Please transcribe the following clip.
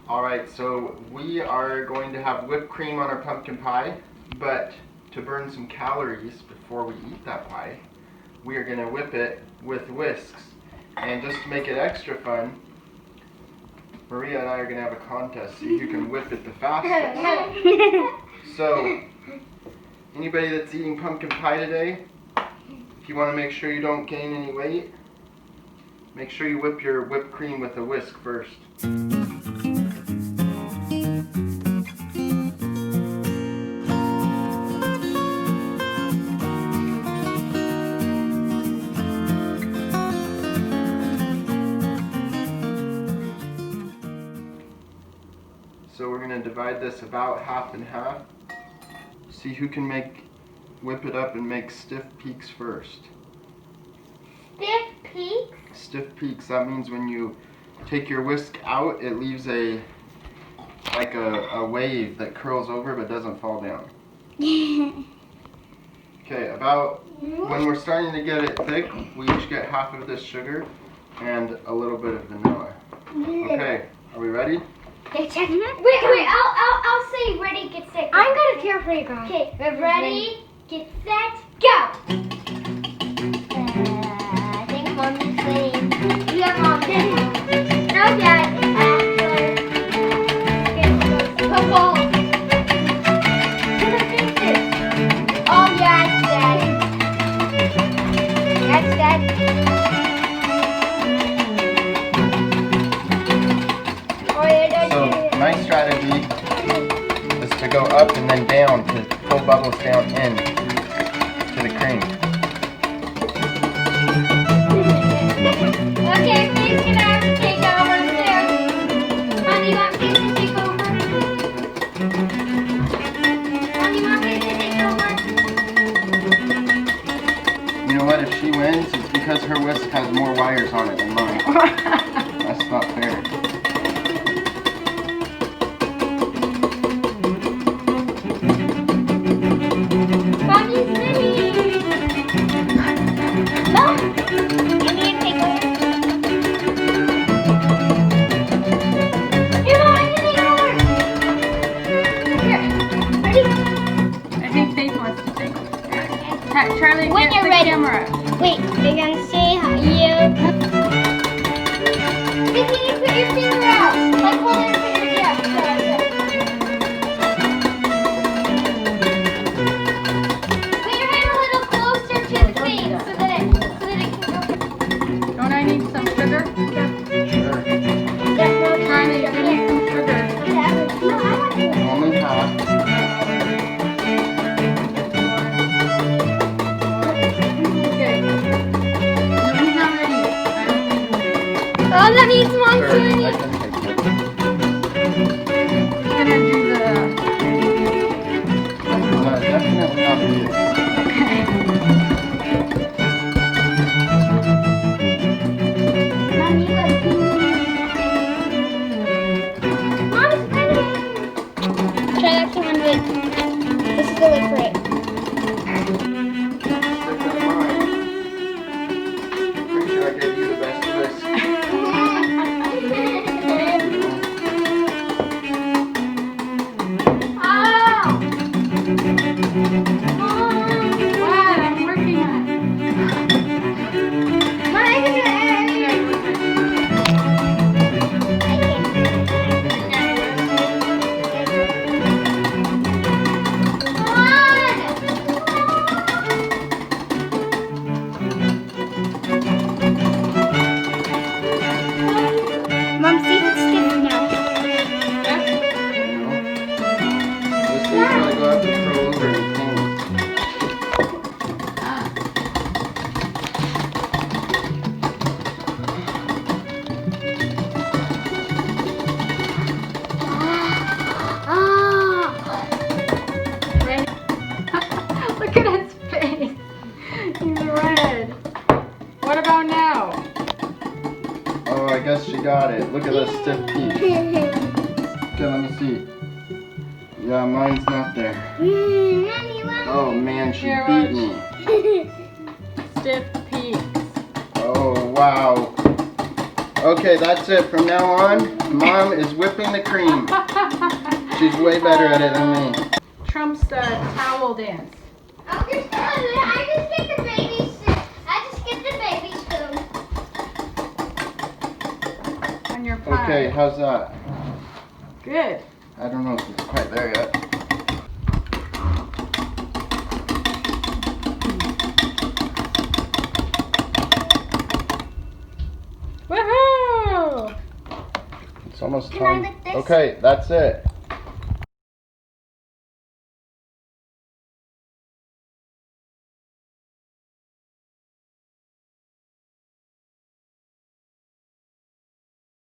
Alright, so we are going to have whipped cream on our pumpkin pie, but to burn some calories before we eat that pie, we are going to whip it with whisks. And just to make it extra fun, Maria and I are going to have a contest, see who can whip it the fastest. So, anybody that's eating pumpkin pie today, if you want to make sure you don't gain any weight, make sure you whip your whipped cream with a whisk first. So we're going to divide this about half and half. See who can whip it up and make stiff peaks first. Stiff peaks? Stiff peaks, that means when you take your whisk out, it leaves like a wave that curls over but doesn't fall down. Okay, about when we're starting to get it thick, we each get half of this sugar and a little bit of vanilla. Okay, are we ready? Okay, check. Wait, I'll say ready, get set, go. I'm gonna cheer for you guys. Okay, ready, get set, go! I think Mommy's winning. Yeah, Mom. No, Dad. Okay, football. Oh, yes, Dad. Yes, Dad. My strategy is to go up and then down to pull bubbles down in to the cream. Okay, please can I have to take over too? Mom, you want me to take over? Mom, you want me to take over? You know what? If she wins, it's because her whisk has more wires on it than mine. That's not fair. Charlie, when you're ready. Camera. Wait, we're gonna see how you. Can you put your finger out? Like hold it for your yeah. Put your hand a little closer to the face so that it can go. Don't I need some sugar? Sure. Charlie, you need some sugar. No, I want to. Only half. Oh, that means Mom's Sure, doing I it. can take it. I'm gonna do Definitely not you. Mom, you got Mom's ready. Try that one with. This is the way for it. Stick with mine. Pretty sure I gave you the best of this. Wow, I'm working on it. Mom, see if it's stiff now. This thing's gonna go up and curl over and clean. Look at his face. He's red. What about now? Oh, I guess she got it. Look at those stiff peaks. Okay, let me see. Yeah, mine's not there. Oh man, she Here, beat watch. me. Stiff peaks. Oh wow. Okay, that's it. From now on, Mom is whipping the cream. She's way better at it than me. Trump's towel dance. I just get the baby spoon. On your pie. Okay, how's that? Good. I don't know if it's quite there yet. Woohoo! It's almost Can I time. lick this? Okay, that's it.